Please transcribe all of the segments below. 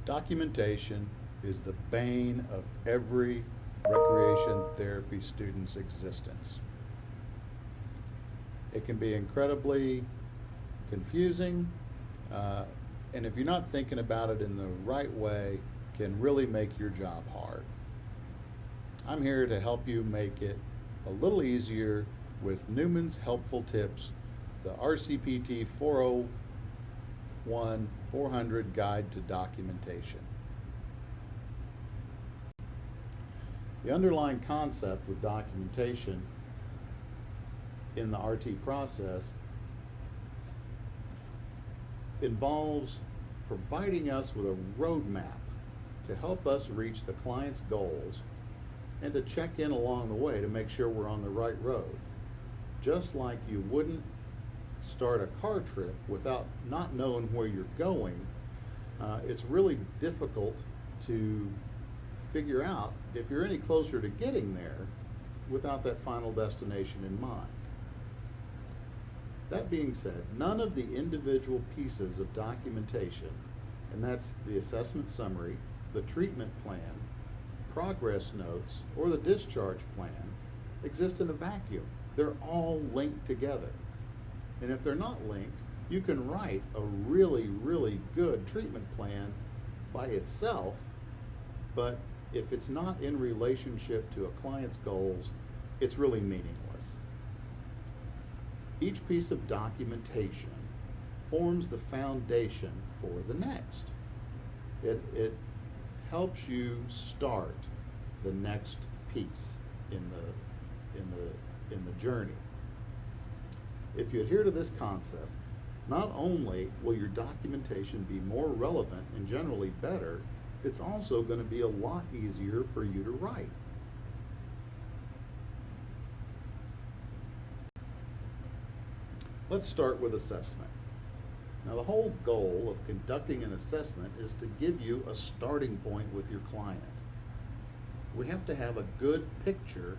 Documentation is the bane of every recreation therapy student's existence. It can be incredibly confusing, and if you're not thinking about it in the right way, can really make your job hard. I'm here to help you make it a little easier with Newman's Helpful Tips, the RCPT 401-400 Guide to Documentation. The underlying concept with documentation in the RT process involves providing us with a roadmap to help us reach the client's goals and to check in along the way to make sure we're on the right road. Just like you wouldn't start a car trip without not knowing where you're going, it's really difficult to figure out if you're any closer to getting there without that final destination in mind. That being said, none of the individual pieces of documentation, and that's the assessment summary, the treatment plan, progress notes, or the discharge plan, exist in a vacuum. They're all linked together. And if they're not linked, you can write a really, really good treatment plan by itself, but if it's not in relationship to a client's goals, it's really meaningless. Each piece of documentation forms the foundation for the next. It helps you start the next piece in the journey. If you adhere to this concept, not only will your documentation be more relevant and generally better, it's also going to be a lot easier for you to write. Let's start with assessment. Now, the whole goal of conducting an assessment is to give you a starting point with your client. We have to have a good picture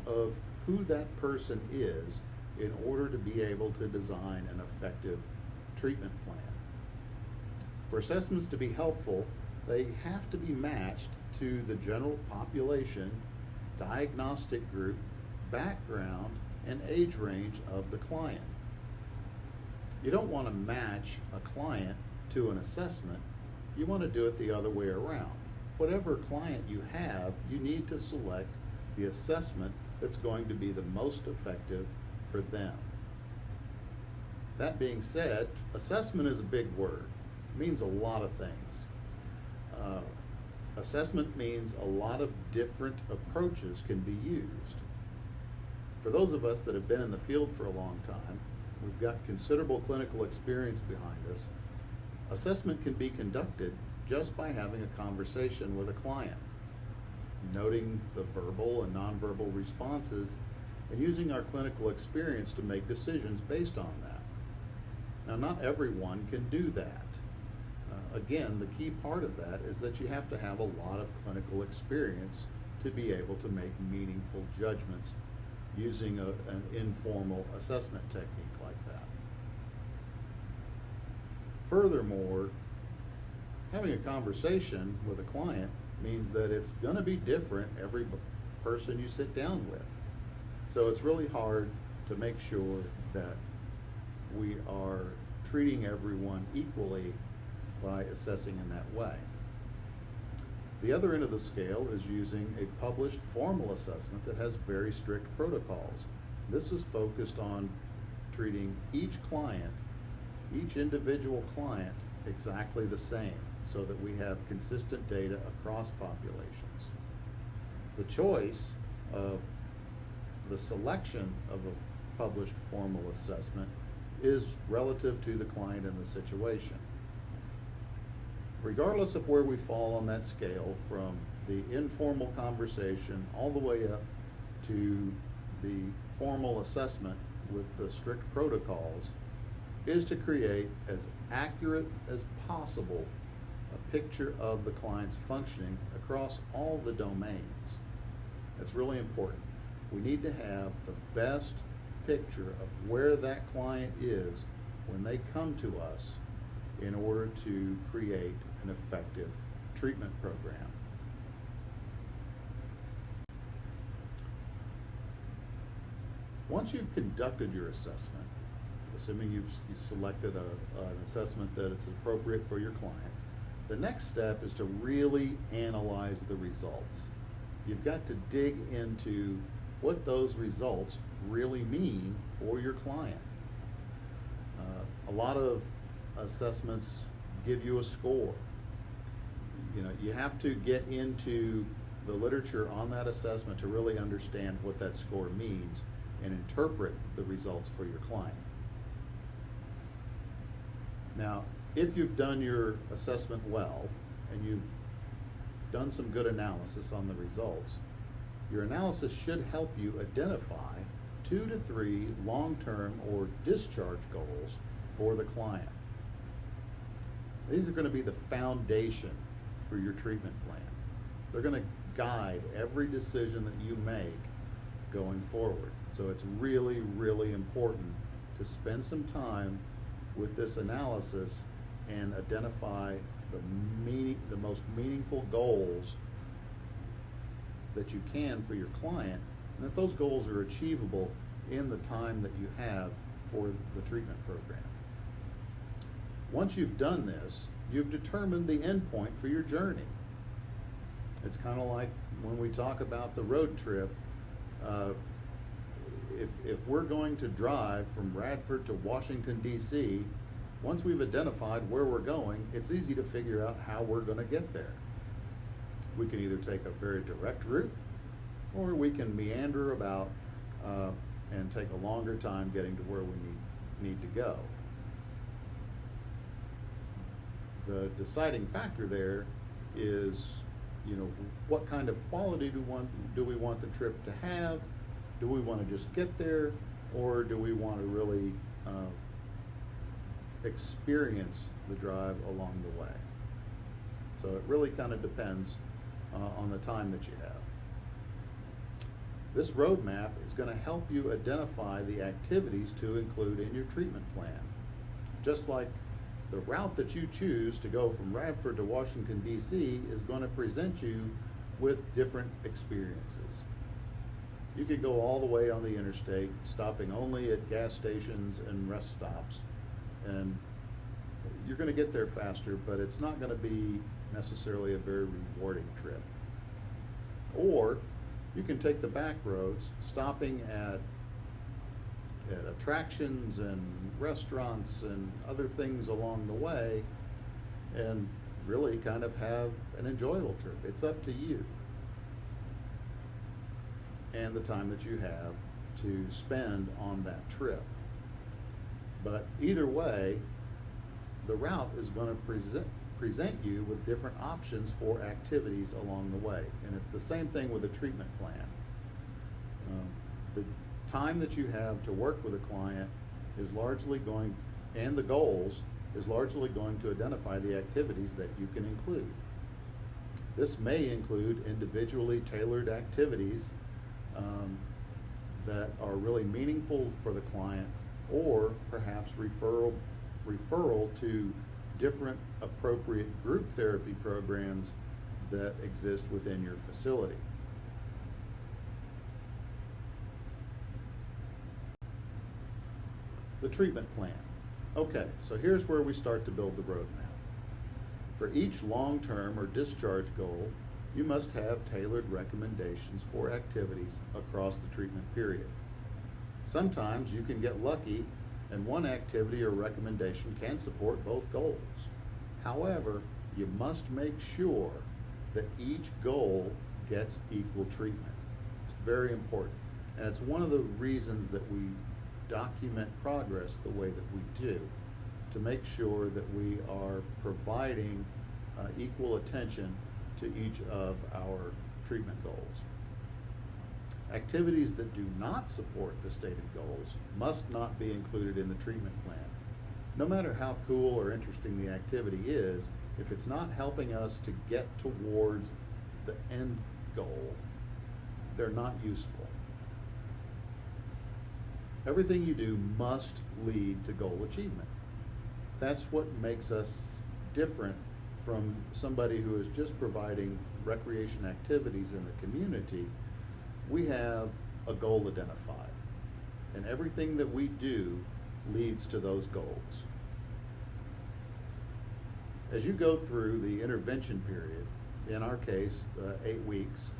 of who that person is in order to be able to design an effective treatment plan. For assessments to be helpful, they have to be matched to the general population, diagnostic group, background, and age range of the client. You don't want to match a client to an assessment. You want to do it the other way around. Whatever client you have, you need to select the assessment that's going to be the most effective for them. That being said, assessment is a big word. It means a lot of things. Assessment means a lot of different approaches can be used. For those of us that have been in the field for a long time, we've got considerable clinical experience behind us. Assessment can be conducted just by having a conversation with a client, noting the verbal and nonverbal responses, and using our clinical experience to make decisions based on that. Now, not everyone can do that. Again, the key part of that is that you have to have a lot of clinical experience to be able to make meaningful judgments using an informal assessment technique like that. Furthermore, having a conversation with a client means that it's going to be different every person you sit down with. So it's really hard to make sure that we are treating everyone equally by assessing in that way. The other end of the scale is using a published formal assessment that has very strict protocols. This is focused on treating each client, each individual client, exactly the same so that we have consistent data across populations. The choice of the selection of a published formal assessment is relative to the client and the situation. Regardless of where we fall on that scale, from the informal conversation all the way up to the formal assessment with the strict protocols, is to create as accurate as possible a picture of the client's functioning across all the domains. That's really important. We need to have the best picture of where that client is when they come to us in order to create an effective treatment program. Once you've conducted your assessment, assuming you've selected an assessment that is appropriate for your client, the next step is to really analyze the results. You've got to dig into what those results really mean for your client. A lot of assessments give you a score. You have to get into the literature on that assessment to really understand what that score means and interpret the results for your client. Now, if you've done your assessment well and you've done some good analysis on the results, your analysis should help you identify 2 to 3 long-term or discharge goals for the client. These are going to be the foundation for your treatment plan. They're going to guide every decision that you make going forward. So it's really, really important to spend some time with this analysis and identify the most meaningful goals that you can for your client, and that those goals are achievable in the time that you have for the treatment program. Once you've done this, you've determined the end point for your journey. It's kind of like when we talk about the road trip. If we're going to drive from Radford to Washington, D.C., once we've identified where we're going, it's easy to figure out how we're going to get there. We can either take a very direct route, or we can meander about and take a longer time getting to where we need to go. The deciding factor there is, what kind of quality do we want the trip to have? Do we want to just get there, or do we want to really experience the drive along the way? So it really kind of depends on the time that you have. This roadmap is going to help you identify the activities to include in your treatment plan. Just like the route that you choose to go from Radford to Washington, D.C. is going to present you with different experiences. You could go all the way on the interstate, stopping only at gas stations and rest stops, and you're going to get there faster, but it's not going to be necessarily a very rewarding trip. Or you can take the back roads, stopping at attractions and restaurants and other things along the way, and really kind of have an enjoyable trip. It's up to you and the time that you have to spend on that trip. But either way, the route is going to present you with different options for activities along the way. And it's the same thing with a treatment plan. The time that you have to work with a client is largely and the goals is largely going to identify the activities that you can include. This may include individually tailored activities that are really meaningful for the client, or perhaps referral to different appropriate group therapy programs that exist within your facility. The treatment plan. Okay, so here's where we start to build the roadmap. For each long-term or discharge goal, you must have tailored recommendations for activities across the treatment period. Sometimes you can get lucky and one activity or recommendation can support both goals. However, you must make sure that each goal gets equal treatment. It's very important. And it's one of the reasons that we document progress the way that we do, to make sure that we are providing equal attention to each of our treatment goals. Activities that do not support the stated goals must not be included in the treatment plan. No matter how cool or interesting the activity is, if it's not helping us to get towards the end goal, they're not useful. Everything you do must lead to goal achievement. That's what makes us different from somebody who is just providing recreation activities in the community. We have a goal identified, and everything that we do leads to those goals. As you go through the intervention period, in our case, 8 weeks,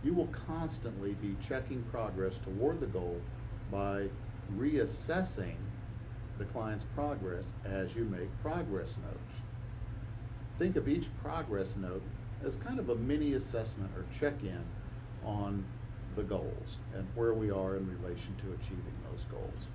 you will constantly be checking progress toward the goal by reassessing the client's progress as you make progress notes. Think of each progress note as kind of a mini assessment or check-in on the goals and where we are in relation to achieving those goals.